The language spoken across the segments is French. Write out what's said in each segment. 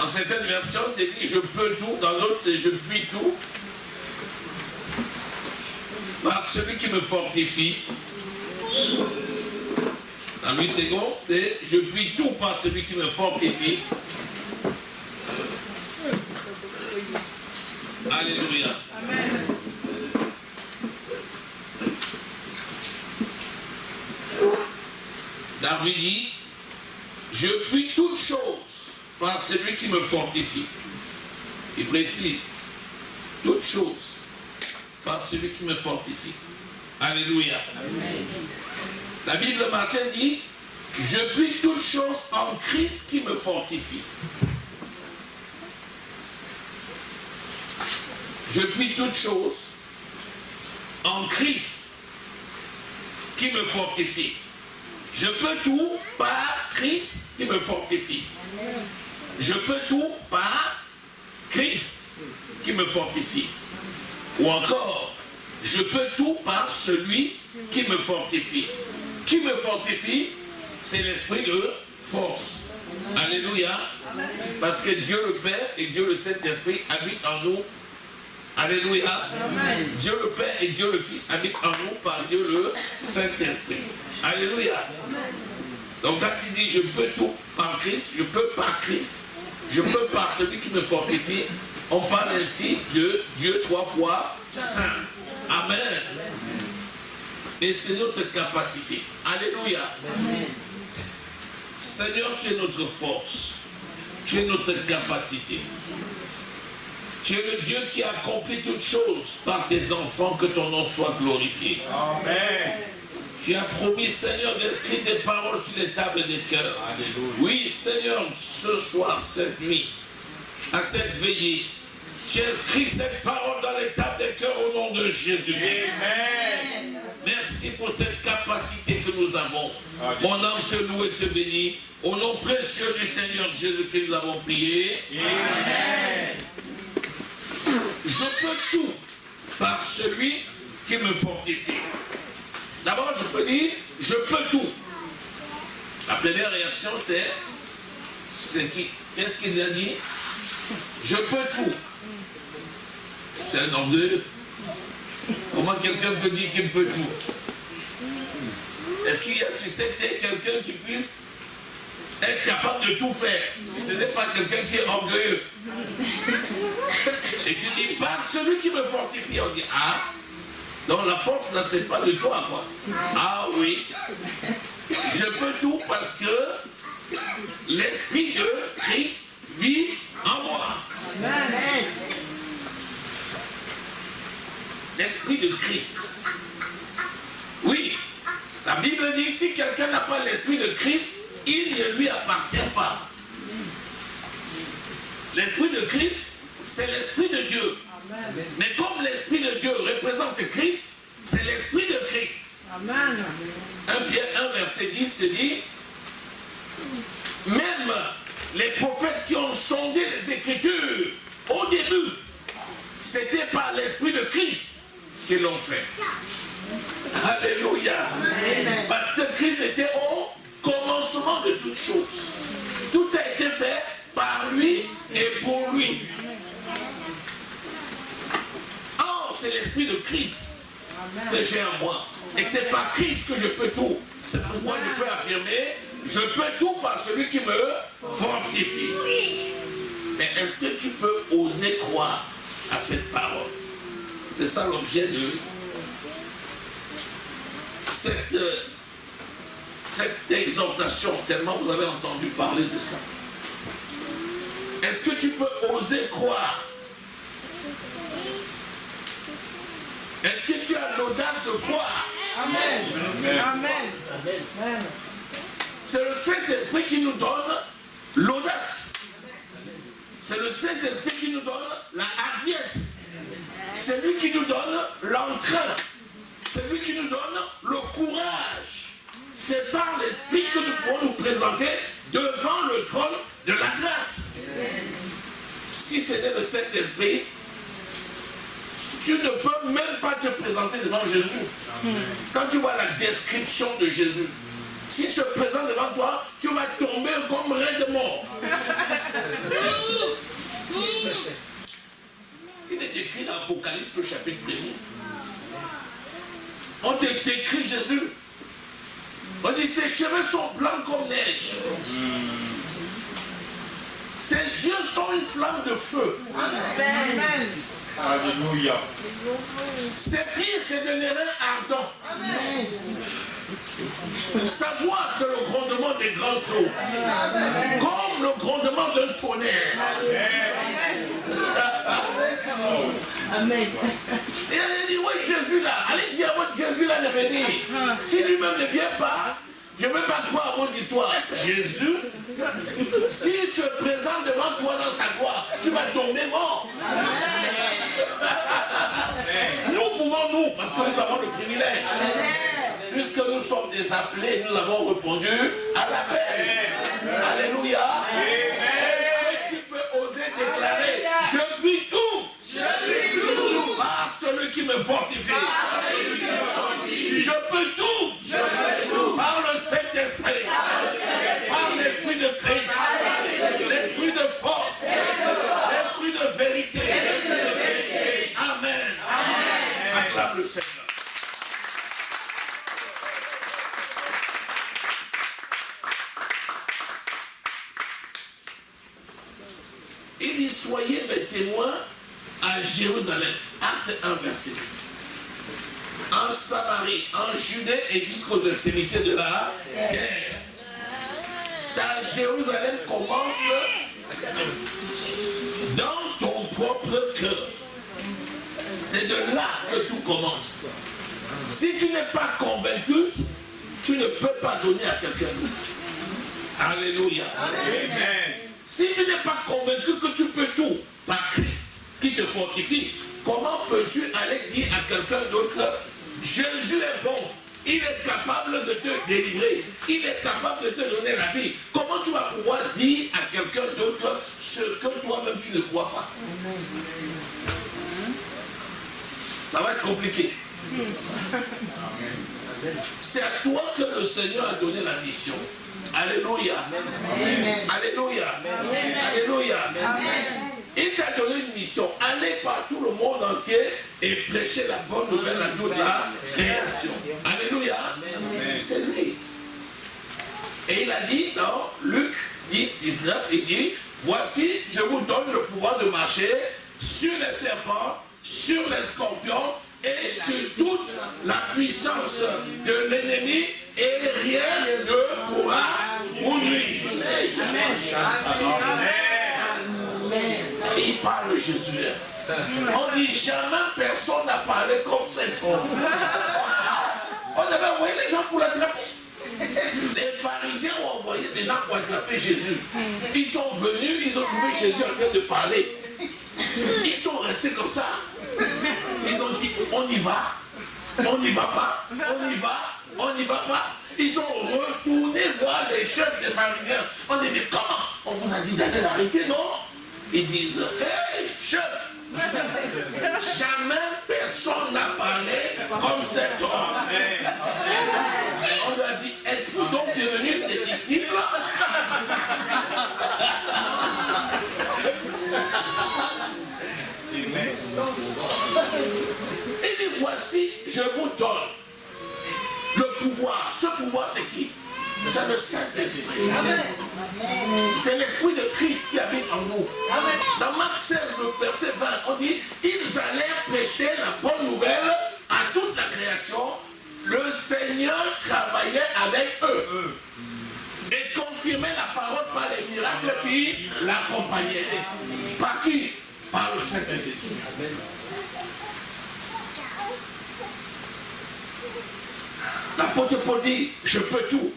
Dans certaines versions, c'est dit je peux tout, dans l'autre, c'est je puis tout. Par celui qui me fortifie. Dans 8 secondes, c'est je puis tout par celui qui me fortifie. Alléluia. Amen. David dit, je puis toutes choses par celui qui me fortifie. Il précise, toutes choses par celui qui me fortifie. Alléluia. Amen. La Bible matin dit, je puis toutes choses en Christ qui me fortifie. Je puis toutes choses en Christ qui me fortifie. Je peux tout par Christ qui me fortifie. Je peux tout par Christ qui me fortifie. Ou encore, je peux tout par celui qui me fortifie. Qui me fortifie, c'est l'esprit de force. Alléluia. Parce que Dieu le Père et Dieu le Saint-Esprit habitent en nous. Alléluia. Amen. Dieu le Père et Dieu le Fils habitent en nous par Dieu le Saint-Esprit. Alléluia. Amen. Donc quand il dit je peux tout par Christ, je peux par Christ, je peux par celui qui me fortifie, on parle ainsi de Dieu 3 fois saint. Amen. Et c'est notre capacité. Alléluia. Amen. Seigneur, tu es notre force. Tu es notre capacité. Tu es le Dieu qui accomplit toutes choses par tes enfants, que ton nom soit glorifié. Amen. Tu as promis, Seigneur, d'inscrire tes paroles sur les tables des cœurs. Alléluia. Oui, Seigneur, ce soir, cette nuit, à cette veillée, tu inscris cette parole dans les tables des cœurs au nom de Jésus. Amen. Merci pour cette capacité que nous avons. Amen. Mon âme te loue et te bénit. Au nom précieux du Seigneur Jésus que nous avons prié. Amen. Je peux tout par celui qui me fortifie. D'abord, je peux dire, je peux tout. La première réaction, c'est qui? Qu'est-ce qu'il a dit? Je peux tout. C'est un orgueil. Comment quelqu'un peut dire qu'il peut tout? Est-ce qu'il y a sur cette terre quelqu'un qui puisse être capable de tout faire, si ce n'est pas quelqu'un qui est orgueilleux? Et tu dis, par celui qui me fortifie, on dit, ah, donc la force là, c'est pas de toi, quoi. Ah oui, je peux tout parce que l'esprit de Christ vit en moi. Amen. L'esprit de Christ. Oui, la Bible dit, si quelqu'un n'a pas l'esprit de Christ, il ne lui appartient pas. L'esprit de Christ, c'est l'esprit de Dieu. Amen. Mais comme l'esprit de Dieu représente Christ, c'est l'esprit de Christ. Amen. 1 Pierre 1 verset 10 te dit, même les prophètes qui ont sondé les Écritures au début, c'était par l'esprit de Christ qu'ils l'ont fait. Alléluia. Amen. Parce que Christ était au commencement de toutes choses. Tout a été fait par lui et pour lui. Or, c'est l'esprit de Christ que j'ai en moi. Et c'est par Christ que je peux tout. C'est pourquoi je peux affirmer, je peux tout par celui qui me fortifie. Mais est-ce que tu peux oser croire à cette parole? C'est ça l'objet de cette exhortation, tellement vous avez entendu parler de ça. Est-ce que tu peux oser croire? Est-ce que tu as l'audace de croire? Amen. Amen. Amen. C'est le Saint-Esprit qui nous donne l'audace. C'est le Saint-Esprit qui nous donne la hardiesse. C'est lui qui nous donne l'entrain. C'est lui qui nous donne le courage. C'est par l'Esprit que nous pourrons nous présenter devant le trône de la grâce. Si c'était le Saint-Esprit, tu ne peux même pas te présenter devant Jésus. Quand tu vois la description de Jésus, s'il se présente devant toi, tu vas tomber comme raidement. Il est écrit dans l'Apocalypse au chapitre 1er. On décrit Jésus. On dit ses cheveux sont blancs comme neige. Ses yeux sont une flamme de feu. Amen. Alléluia. Ses pieds, c'est de l'airain ardent. Amen. Sa voix, c'est le grondement des grandes eaux. Amen. Comme le grondement d'un tonnerre. Amen. Et elle dit, oui, Jésus là, allez dire à votre Jésus là de venir. Si lui-même ne vient pas, je ne veux pas croire à vos histoires. Jésus, s'il se présente devant toi dans sa gloire, tu vas tomber mort. Nous pouvons, nous, parce que nous avons le privilège. Puisque nous sommes des appelés, nous avons répondu à l'appel. Alléluia. Est-ce que tu peux oser déclarer, je puis tout. Par celui qui me fortifie. Je peux tout. Par le Saint-Esprit. Par l'Esprit de Christ. L'Esprit de force. L'Esprit de vérité. Amen. Acclame le Seigneur. Il dit, soyez mes témoins à Jérusalem, acte 1, verset 2. En Samarie, en Judée et jusqu'aux extrémités de la terre. Ta Jérusalem commence dans ton propre cœur. C'est de là que tout commence. Si tu n'es pas convaincu, tu ne peux pas donner à quelqu'un d'autre. Alléluia. Amen. Si tu n'es pas convaincu que tu peux tout par Christ qui te fortifie, comment peux-tu aller dire à quelqu'un d'autre, Jésus est bon, il est capable de te délivrer, il est capable de te donner la vie. Comment tu vas pouvoir dire à quelqu'un d'autre ce que toi-même tu ne crois pas? Ça va être compliqué. C'est à toi que le Seigneur a donné la mission. Alléluia. Amen. Alléluia. Amen. Alléluia. Amen. Il t'a donné une mission. Allez par tout le monde entier et prêcher la bonne nouvelle à toute la création. Alléluia. C'est lui. Et il a dit dans Luc 10, 19, il dit, voici, je vous donne le pouvoir de marcher sur les serpents, sur les scorpions et sur toute la puissance de l'ennemi et rien ne pourra vous nuire. Il parle Jésus. On dit jamais personne n'a parlé comme cet homme. On avait envoyé les gens pour l'attraper. Les pharisiens ont envoyé des gens pour attraper Jésus. Ils sont venus, ils ont trouvé Jésus en train de parler. Ils sont restés comme ça. Ils ont dit, on y va, on n'y va pas, on y va, on n'y va pas. Ils sont retournés voir les chefs des pharisiens. On dit, mais comment? On vous a dit d'aller l'arrêter, non? Ils disent, hey, chef, jamais personne n'a parlé comme cet homme. On lui a dit, êtes-vous donc devenus ses disciples? Il dit, voici, je vous donne le pouvoir. Ce pouvoir, c'est qui? C'est le Saint-Esprit. C'est l'Esprit de Christ qui habite en nous. Dans Marc 16, le verset 20, on dit, ils allèrent prêcher la bonne nouvelle à toute la création. Le Seigneur travaillait avec eux et confirmait la parole par les miracles qui l'accompagnaient. Par qui? Par le Saint-Esprit. L'apôtre Paul dit, je peux tout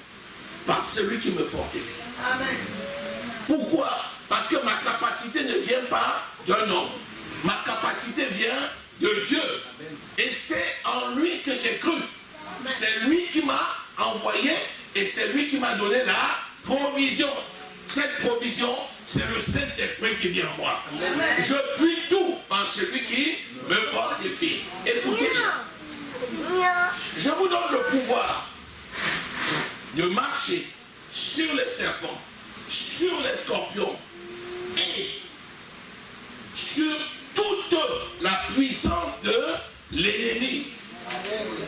par celui qui me fortifie. Amen. Pourquoi? Parce que ma capacité ne vient pas d'un homme. Ma capacité vient de Dieu. Et c'est en lui que j'ai cru. C'est lui qui m'a envoyé et c'est lui qui m'a donné la provision. Cette provision, c'est le Saint-Esprit qui vient en moi. Amen. Je puis tout par celui qui me fortifie. Écoutez bien. Je vous donne le pouvoir de marcher serpents, sur les scorpions et sur toute la puissance de l'ennemi.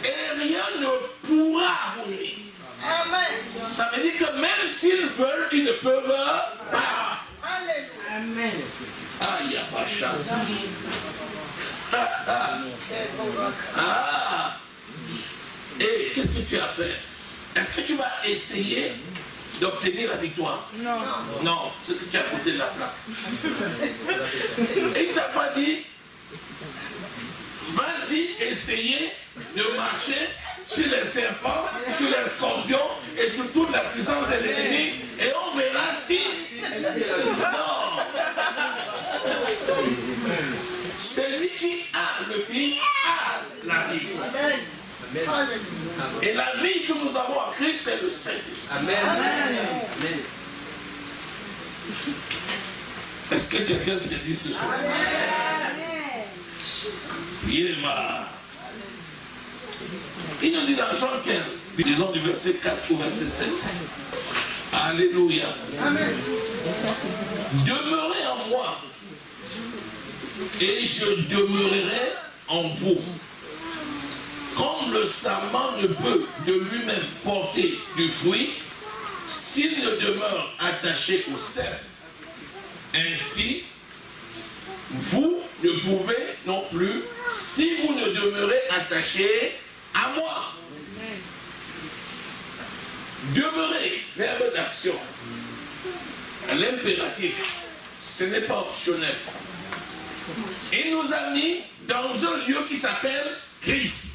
Et rien ne pourra vous nuire. Amen. Ça veut dire que même s'ils veulent, ils ne peuvent pas. Amen. Aïe, Abachata. Ah. Et qu'est-ce que tu as fait? Est-ce que tu vas essayer d'obtenir la victoire? Non. Non, c'est que tu as côté de la plaque. Et il ne t'a pas dit, vas-y, essayez de marcher sur les serpents, sur les scorpions et sur toute la puissance de l'ennemi, et on verra si... Non. Celui qui a le Fils a la vie. Et la vie que nous avons en Christ, c'est le Saint-Esprit. Amen. Est-ce que quelqu'un se dit ce soir? Yéma. Il nous dit dans Jean 15, disons du verset 4 au verset 7. Alléluia. Amen. Demeurez en moi et je demeurerai en vous. Comme le sarment ne peut de lui-même porter du fruit s'il ne demeure attaché au cep, ainsi vous ne pouvez non plus si vous ne demeurez attaché à moi. Demeurer, verbe d'action. L'impératif, ce n'est pas optionnel. Il nous a mis dans un lieu qui s'appelle Christ.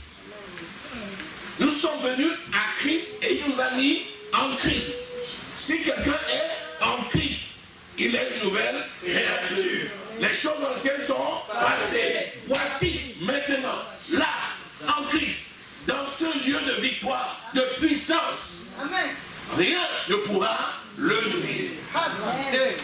Nous sommes venus à Christ et il nous a mis en Christ. Si quelqu'un est en Christ, il est une nouvelle créature. Les choses anciennes sont passées. Voici maintenant, là, en Christ, dans ce lieu de victoire, de puissance, Amen. rien ne pourra le nuire. Amen.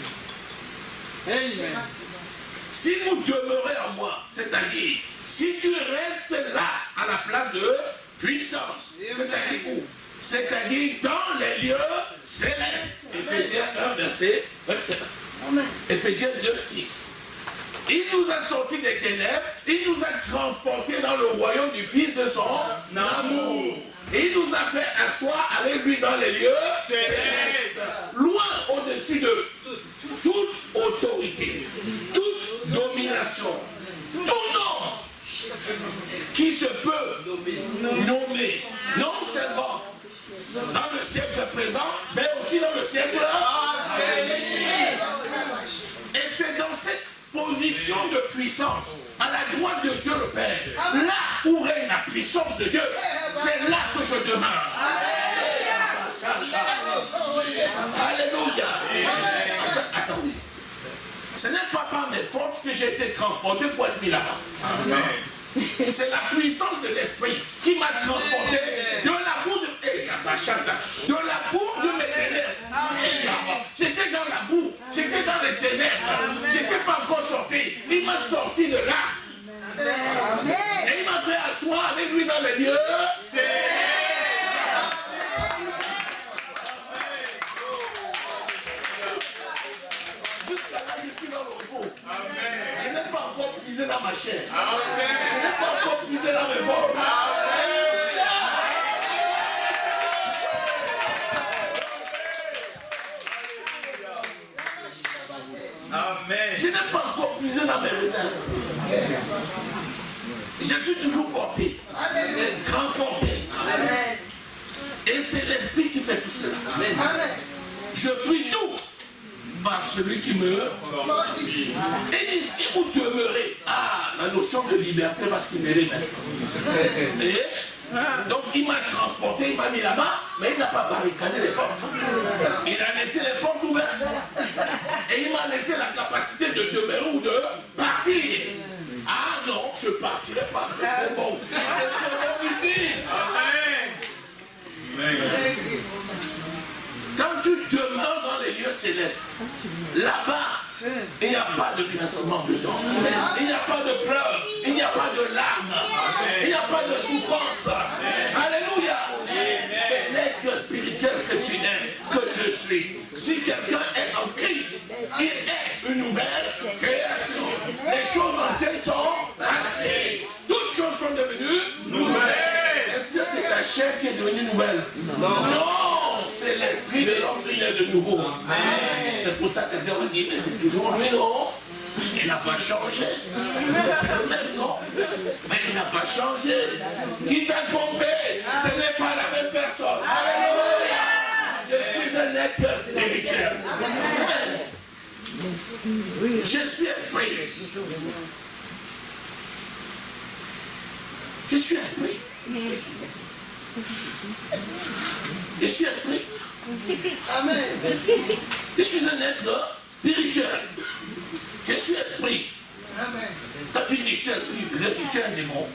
Si vous demeurez en moi, c'est-à-dire, si tu restes là, à la place de puissance, c'est-à-dire où? C'est-à-dire dans les lieux célestes. Éphésiens 1, verset 21. Éphésiens 2, 6. Il nous a sortis des ténèbres, il nous a transportés dans le royaume du Fils de son amour. Il nous a fait asseoir avec lui dans les lieux célestes, loin au-dessus de toute autorité, toute domination, tout nom qui se peut nommer, non seulement dans le siècle présent, mais aussi dans le siècle à venir. Et c'est dans cette position de puissance, à la droite de Dieu le Père, là où règne la puissance de Dieu, c'est là que je demeure. Alléluia. Attendez. Ce n'est pas par mes forces que j'ai été transporté pour être mis là-bas. C'est la puissance de l'esprit qui m'a transporté de la boue de mes ténèbres. J'étais dans la boue, j'étais dans les ténèbres, j'étais pas encore sorti. Il m'a sorti de là. Et il m'a fait asseoir avec lui dans les lieux. Jusqu'à là, je suis dans le repos. Je n'ai pas encore puisé dans ma chair. Je n'ai pas encore puisé dans mes forces. Je n'ai pas encore puisé dans mes réserves. Je suis toujours porté, transporté. Et c'est l'esprit qui fait tout cela. Je puis tout par celui qui me fortifie. Et si vous demeurez, la notion de liberté va s'y mêler maintenant. Et donc il m'a transporté, il m'a mis là-bas, mais il n'a pas barricadé les portes. Il a laissé les portes ouvertes. Et il m'a laissé la capacité de demeurer ou de partir. Ah non, je ne partirai pas, c'est trop bon. C'est trop bon ici. Amen. Quand tu demeures dans les lieux célestes, là-bas, il n'y a pas de grincement dedans. Il n'y a pas de pleurs. Il n'y a pas de larmes. Il n'y a pas de souffrance. Alléluia. C'est l'être spirituel que tu es, que je suis. suis. Si quelqu'un est en Christ, il est une nouvelle création. Les choses anciennes sont passées. Toutes choses sont devenues nouvelles. Est-ce que c'est la chair qui est devenue nouvelle? Non, c'est l'esprit de l'homme qui est de nouveau. C'est pour ça que Dieu me dit, mais c'est toujours lui, non? Il n'a pas changé. C'est le même, non? Mais il n'a pas changé. Qui t'a trompé? Ce n'est pas la même personne. Alléluia! Je suis un être spirituel. Je suis esprit. Je suis esprit. Je suis esprit. Amen. Je suis un être spirituel. Je suis esprit. Amen. Quand tu dis je suis esprit, tu es un démon.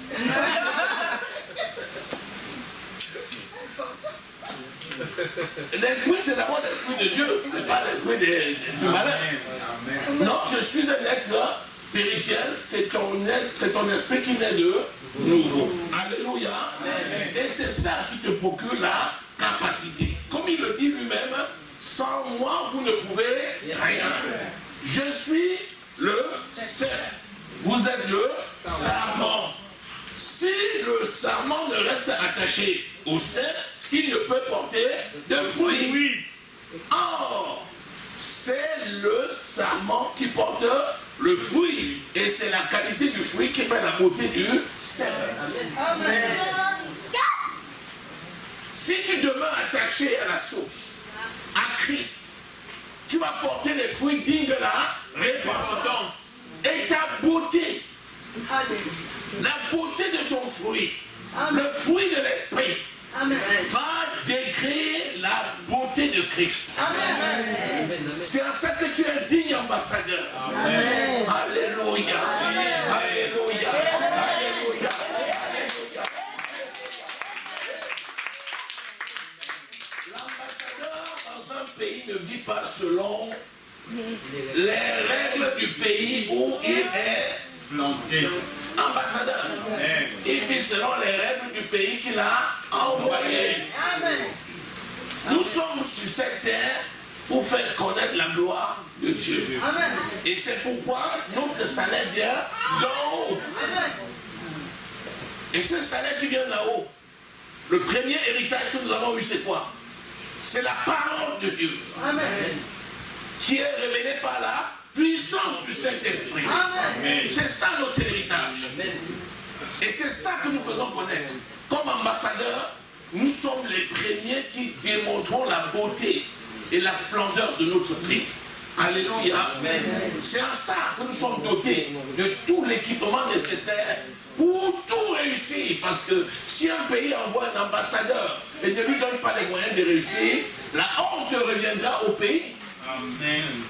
L'esprit, c'est d'abord l'esprit de Dieu, c'est pas l'esprit du malin. Non, je suis un être spirituel, c'est ton esprit qui naît de nouveau. Alléluia. Et c'est ça qui te procure la capacité. Comme il le dit lui-même, sans moi, vous ne pouvez rien. Je suis le cerf. Vous êtes le sarment. Si le sarment ne reste attaché au cerf, il ne peut porter de fruits. Or, c'est le sarment qui porte le fruit. Et c'est la qualité du fruit qui fait la beauté du cerf. Amen. Si tu demeures attaché à la source, à Christ, tu vas porter les fruits dignes de la repentance. Et ta beauté, la beauté de ton fruit, le fruit de l'esprit, va décrire la beauté de Christ. C'est en ça que tu es un digne ambassadeur. Amen. Alléluia. Alléluia. Alléluia. Alléluia. L'ambassadeur dans un pays ne vit pas selon les règles du pays où il est planté. Ambassadeur. Il vit selon les règles du pays qu'il a envoyé. Amen. Nous sommes sur cette terre pour faire connaître la gloire de Dieu. Amen. Et c'est pourquoi notre salaire vient d'en haut. Amen. Et ce salaire qui vient d'en haut, le premier héritage que nous avons eu, c'est quoi? C'est la parole de Dieu. Amen. Qui est révélée par la puissance du Saint-Esprit. C'est ça notre héritage. Et c'est ça que nous faisons connaître. Comme ambassadeurs, nous sommes les premiers qui démontrons la beauté et la splendeur de notre pays. Alléluia. C'est en ça que nous sommes dotés de tout l'équipement nécessaire pour tout réussir. Parce que si un pays envoie un ambassadeur et ne lui donne pas les moyens de réussir, la honte reviendra au pays. Amen.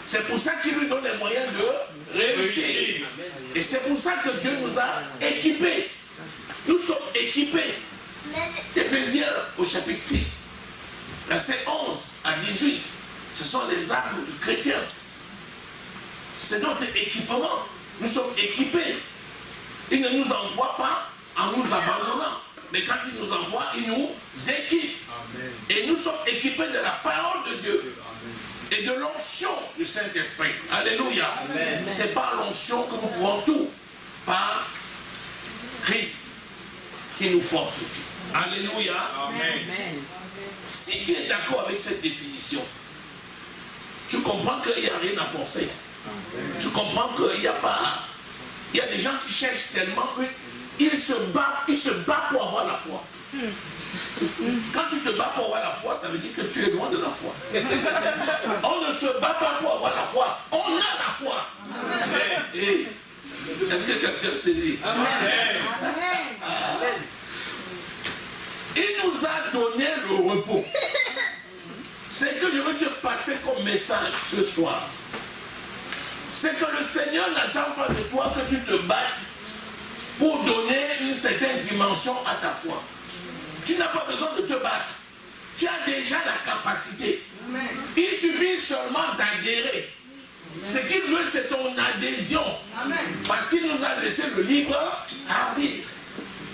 C'est pour ça qu'il lui donne les moyens de réussir. Et c'est pour ça que Dieu nous a équipés. Nous sommes équipés. Éphésiens au chapitre 6, versets 11 à 18. Ce sont les armes du chrétien. C'est notre équipement. Nous sommes équipés. Il ne nous envoie pas en nous abandonnant. Mais quand il nous envoie, il nous équipe. Amen. Et nous sommes équipés de la parole de Dieu. Et de l'onction du Saint-Esprit. Alléluia. C'est par l'onction que nous pouvons tout. Par Christ qui nous fortifie. Alléluia. Amen. Si tu es d'accord avec cette définition, tu comprends qu'il n'y a rien à forcer. Tu comprends qu'il n'y a pas... Il y a des gens qui cherchent tellement... Ils se battent pour avoir la foi. Quand tu te bats pour avoir la foi, ça veut dire que tu es loin de la foi. On ne se bat pas pour avoir la foi, on a la foi. Et est-ce que quelqu'un saisit? Amen. Il nous a donné le repos. C'est que je veux te passer comme message ce soir. C'est que le Seigneur n'attend pas de toi que tu te battes pour donner une certaine dimension à ta foi. Tu n'as pas besoin de te battre. Tu as déjà la capacité. Amen. Il suffit seulement d'adhérer. Ce qu'il veut, c'est ton adhésion. Amen. Parce qu'il nous a laissé le libre arbitre.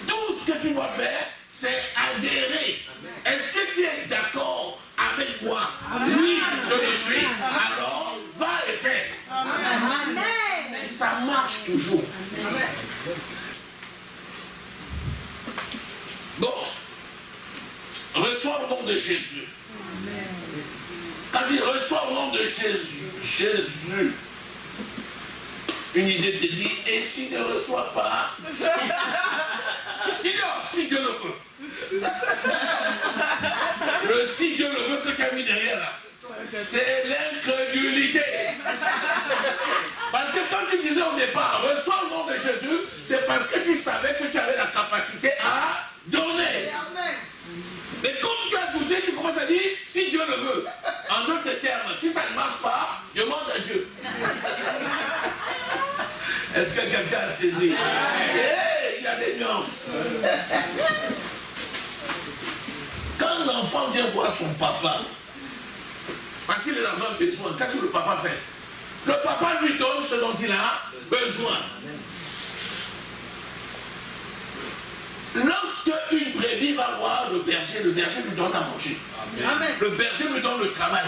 Tout ce que tu dois faire, c'est adhérer. Est-ce que tu es d'accord avec moi. Oui, je le suis. Alors, va et fais. Amen. Mais ça marche toujours. Amen. Bon, reçois au nom de Jésus. Quand il reçoit au nom de Jésus, une idée te dit, et s'il ne reçoit pas, dis donc, si Dieu le veut. Le si Dieu le veut que tu as mis derrière là, c'est l'incrédulité. Parce que quand tu disais au départ, reçois au nom de Jésus, c'est parce que tu savais que tu avais la capacité à donner. Amen. Mais comme tu as douté, tu commences à dire, si Dieu le veut. En d'autres termes, si ça ne marche pas, demande à Dieu. Est-ce que quelqu'un a saisi? Il y a des nuances. Quand l'enfant vient voir son papa, parce qu'il a besoin, qu'est-ce que le papa fait? Le papa lui donne ce dont il a besoin. Lorsque une brebis va voir le berger lui donne à manger. Amen. Le berger lui donne le travail.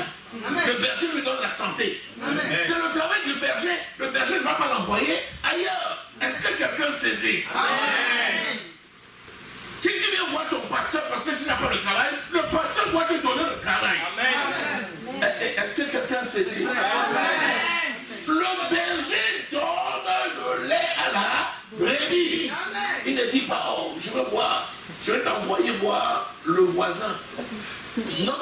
Amen. Le berger lui donne la santé. Amen. C'est le travail du berger. Le berger ne va pas l'envoyer ailleurs. Est-ce que quelqu'un saisit? Amen. Si tu viens voir ton pasteur parce que tu n'as pas le travail, le pasteur doit te donner le travail. Amen. Est-ce que quelqu'un saisit? Amen. Le berger donne le lait à la brebis. Amen. Il ne dit pas, oh, je vais t'envoyer voir le voisin. Non.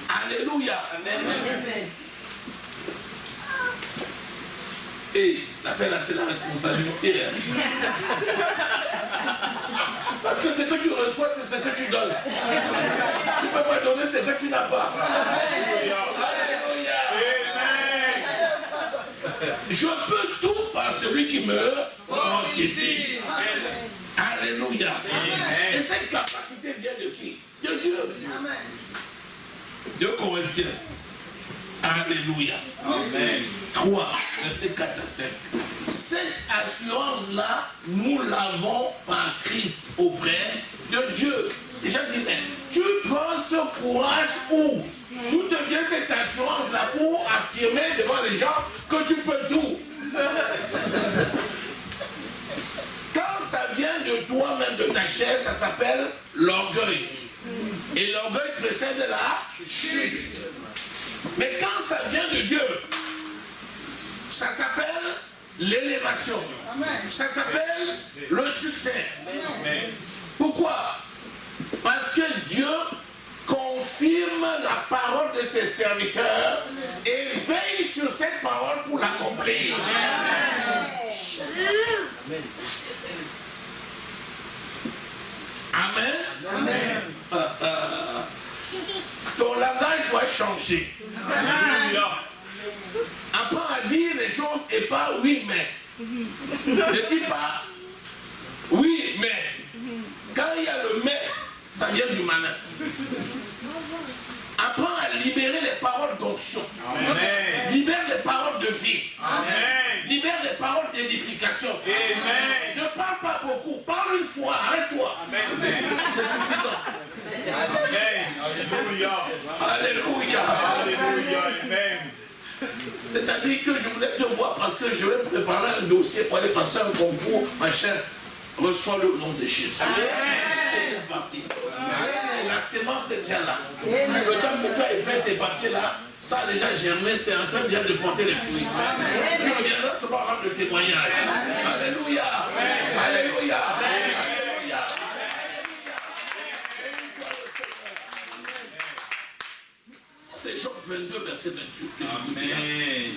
Alléluia. Amen. Et l'affaire là, c'est la responsabilité. Parce que ce que tu reçois, c'est ce que tu donnes. Tu ne peux pas donner ce que tu n'as pas. Alléluia. Je peux tout par celui qui me fortifie. Alléluia. Et cette capacité vient de qui? De Dieu. Amen. 2 Corinthiens. Alléluia. Amen. 3, verset 4 à 5. Cette assurance-là, nous l'avons par Christ auprès de Dieu. Et je dis, mais tu prends ce courage où? D'où te vient cette assurance-là pour affirmer devant les gens que tu peux tout? Quand ça vient de toi-même, de ta chair, ça s'appelle l'orgueil. Et l'orgueil précède la chute. Mais quand ça vient de Dieu, ça s'appelle l'élévation. Amen. Ça s'appelle le succès. Amen. Pourquoi? Parce que Dieu confirme la parole de ses serviteurs et veille sur cette parole pour l'accomplir. Amen. Amen. Ton langage doit changer. Alléluia. Apprends à dire les choses et pas oui mais. Ne dis pas oui mais. Quand il y a le mais, ça vient du malin. Apprends à libérer les paroles d'onction. Amen. Libère les paroles de vie. Amen. Libère les paroles d'édification. Amen. Ne parle pas beaucoup. Parle une fois. Arrête-toi. C'est suffisant. Amen. Alléluia. Alléluia. Alléluia. Amen. C'est-à-dire que je voulais te voir parce que je vais préparer un dossier pour aller passer un concours, machin. Reçois le nom de Jésus. C'est une partie. Et la sémence est déjà là. Le temps que tu as fait tes papiers là, ça a déjà germé, c'est en train déjà de porter les fruits. Tu reviendras seulement rendre le témoignage. Alléluia. Alléluia. Alléluia. C'est Job 22, verset 28 que je vous dis. Amen.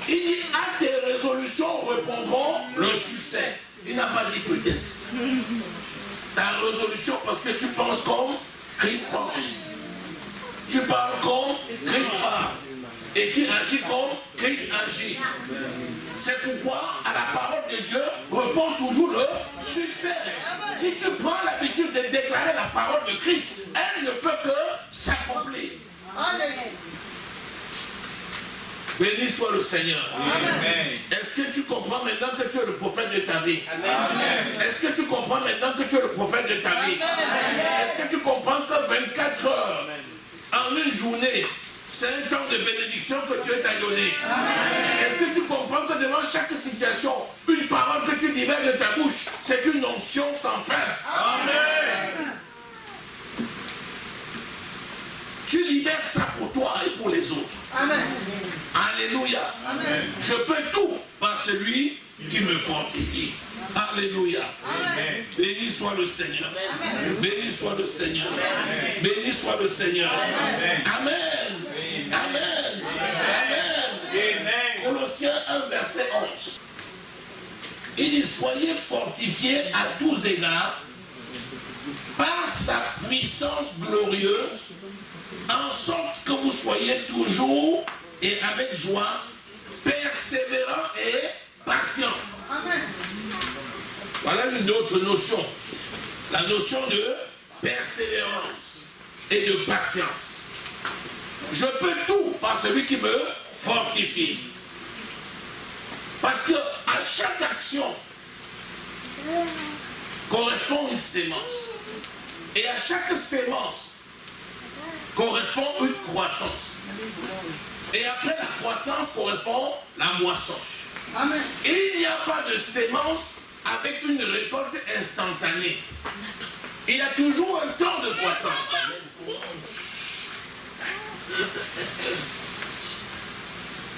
Il dit, à tes résolutions répondront le succès. Il n'a pas dit peut-être. Ta résolution, parce que tu penses comme Christ pense. Tu parles comme Christ parle. Et tu agis comme Christ agit. C'est pourquoi, à la parole de Dieu, répond toujours le succès. Si tu prends l'habitude de déclarer la parole de Christ, elle ne peut que s'accomplir. Amen. Béni soit le Seigneur. Amen. Est-ce que tu comprends maintenant que tu es le prophète de ta vie? Amen. Est-ce que tu comprends maintenant que tu es le prophète de ta vie? Est-ce que tu comprends 24 heures en une journée, c'est un temps de bénédiction que Dieu t'a donné. Est-ce que tu comprends que devant chaque situation, une parole que tu libères de ta bouche, c'est une onction sans fin? Amen. Tu libères ça pour toi et pour les autres. Amen. Alléluia. Amen. Je peux tout par celui qui me fortifie. Alléluia. Amen. Béni soit le Seigneur. Amen. Béni soit le Seigneur. Béni soit le Seigneur. Amen. Amen. Amen. Amen. Amen. Colossiens 1, verset 11. Il dit, soyez fortifiés à tous égards par sa puissance glorieuse, en sorte que vous soyez toujours et avec joie, persévérants et patients. Amen. Voilà une autre notion. La notion de persévérance et de patience. Je peux tout par celui qui me fortifie. Parce que à chaque action correspond une sémence. Et à chaque sémence correspond une croissance. Et après la croissance correspond la moisson. Amen. Et il n'y a pas de sémence avec une récolte instantanée. Il y a toujours un temps de croissance.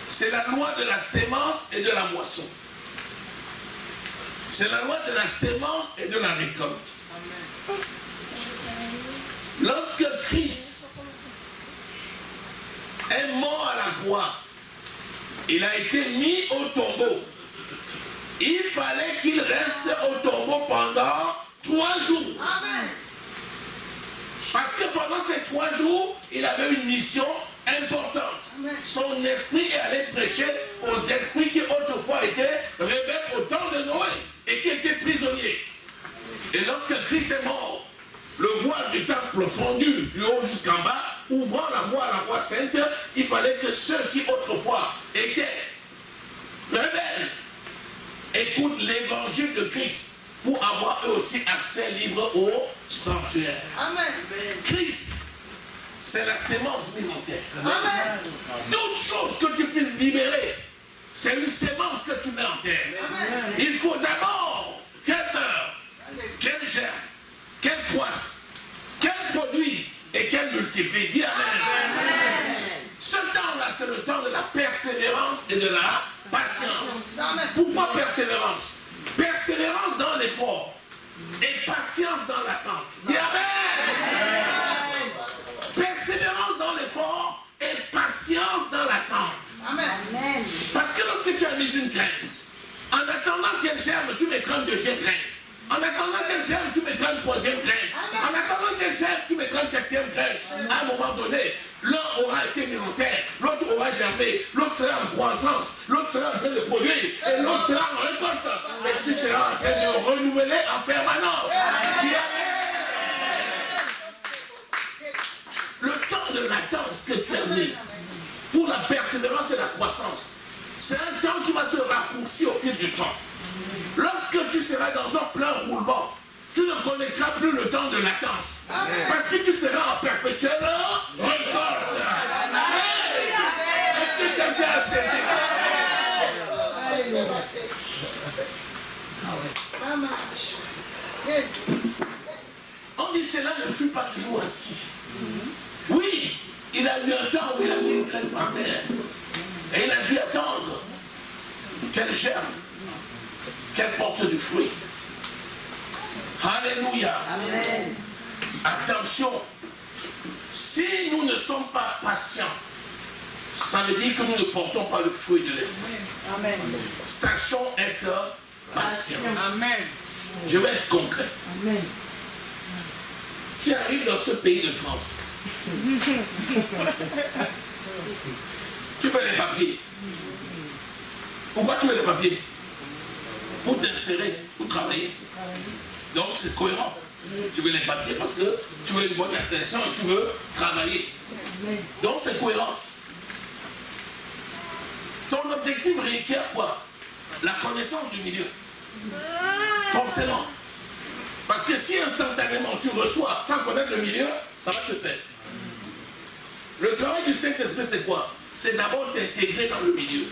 C'est la loi de la sémence et de la moisson. C'est la loi de la sémence et de la récolte. Lorsque Christ est mort à la croix, il a été mis au tombeau. Il fallait qu'il reste au tombeau pendant 3 jours. Amen. Parce que pendant ces 3 jours, il avait une mission importante. Son esprit est allé prêcher aux esprits qui autrefois étaient rebelles au temps de Noé et qui étaient prisonniers. Et lorsque Christ est mort, le voile du temple fondu du haut jusqu'en bas, ouvrant la voie à la voie sainte, il fallait que ceux qui autrefois étaient rebelles écoutent l'évangile de Christ pour avoir eux aussi accès libre au sanctuaire. Amen. Christ, c'est la sémence mise en terre. Amen. Toute chose que tu puisses libérer, c'est une sémence que tu mets en terre. Amen. Il faut d'abord qu'elle meure, qu'elle germe, qu'elle croisse, qu'elle produise et qu'elle multiplie. Dis Amen. Ce temps-là, c'est le temps de la persévérance et de la patience. Amen. Pourquoi persévérance? Persévérance dans l'effort et patience dans l'attente. Dis Amen. Persévérance dans l'effort et patience dans l'attente. Amen. Parce que lorsque tu as mis une graine, en attendant qu'elle germe, tu mettras une deuxième graine. En attendant qu'elle germe, tu mettras une troisième graine. En attendant qu'elle germe, tu mettras une quatrième graine. À un moment donné, l'un aura été mis en terre, l'autre aura germé, l'autre sera en croissance, l'autre sera en train de produire, et l'autre sera en récolte. Et tu seras en train de renouveler en permanence. Le temps de latence que tu as mis pour la persévérance et la croissance, c'est un temps qui va se raccourcir au fil du temps. Lorsque tu seras dans un plein roulement, tu ne connaîtras plus le temps de latence. Parce que tu seras en perpétuelle récolte. Hey! Est-ce que quelqu'un a saisi? On dit cela ne fut pas toujours ainsi. Oui, il a eu un temps où il a mis une graine par terre. Et il a dû attendre qu'elle germe, qu'elle porte du fruit. Alléluia. Amen. Attention, si nous ne sommes pas patients, ça veut dire que nous ne portons pas le fruit de l'esprit. Amen. Sachons être patients. Amen. Je vais être concret. Amen. Tu arrives dans ce pays de France. Tu veux les papiers. Pourquoi tu veux les papiers? Pour t'insérer, pour travailler. Donc c'est cohérent. Tu veux les papiers parce que tu veux une bonne insertion et tu veux travailler. Donc c'est cohérent. Ton objectif requiert quoi? La connaissance du milieu. Forcément. Parce que si instantanément tu reçois sans connaître le milieu, ça va te perdre. Le travail du Saint-Esprit, c'est quoi? C'est d'abord t'intégrer dans le milieu.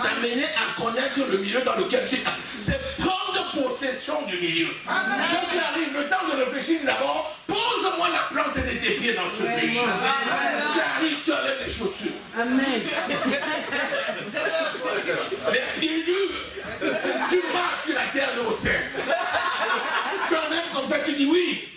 T'amener à connaître le milieu dans lequel tu es. C'est prendre possession du milieu. Quand tu arrives, le temps de réfléchir d'abord, pose-moi la plante de tes pieds dans ce pays. Tu arrives, tu enlèves les chaussures. Amen. Les pieds nus. Tu marches sur la terre de au sein. Tu enlèves comme ça, tu dis oui.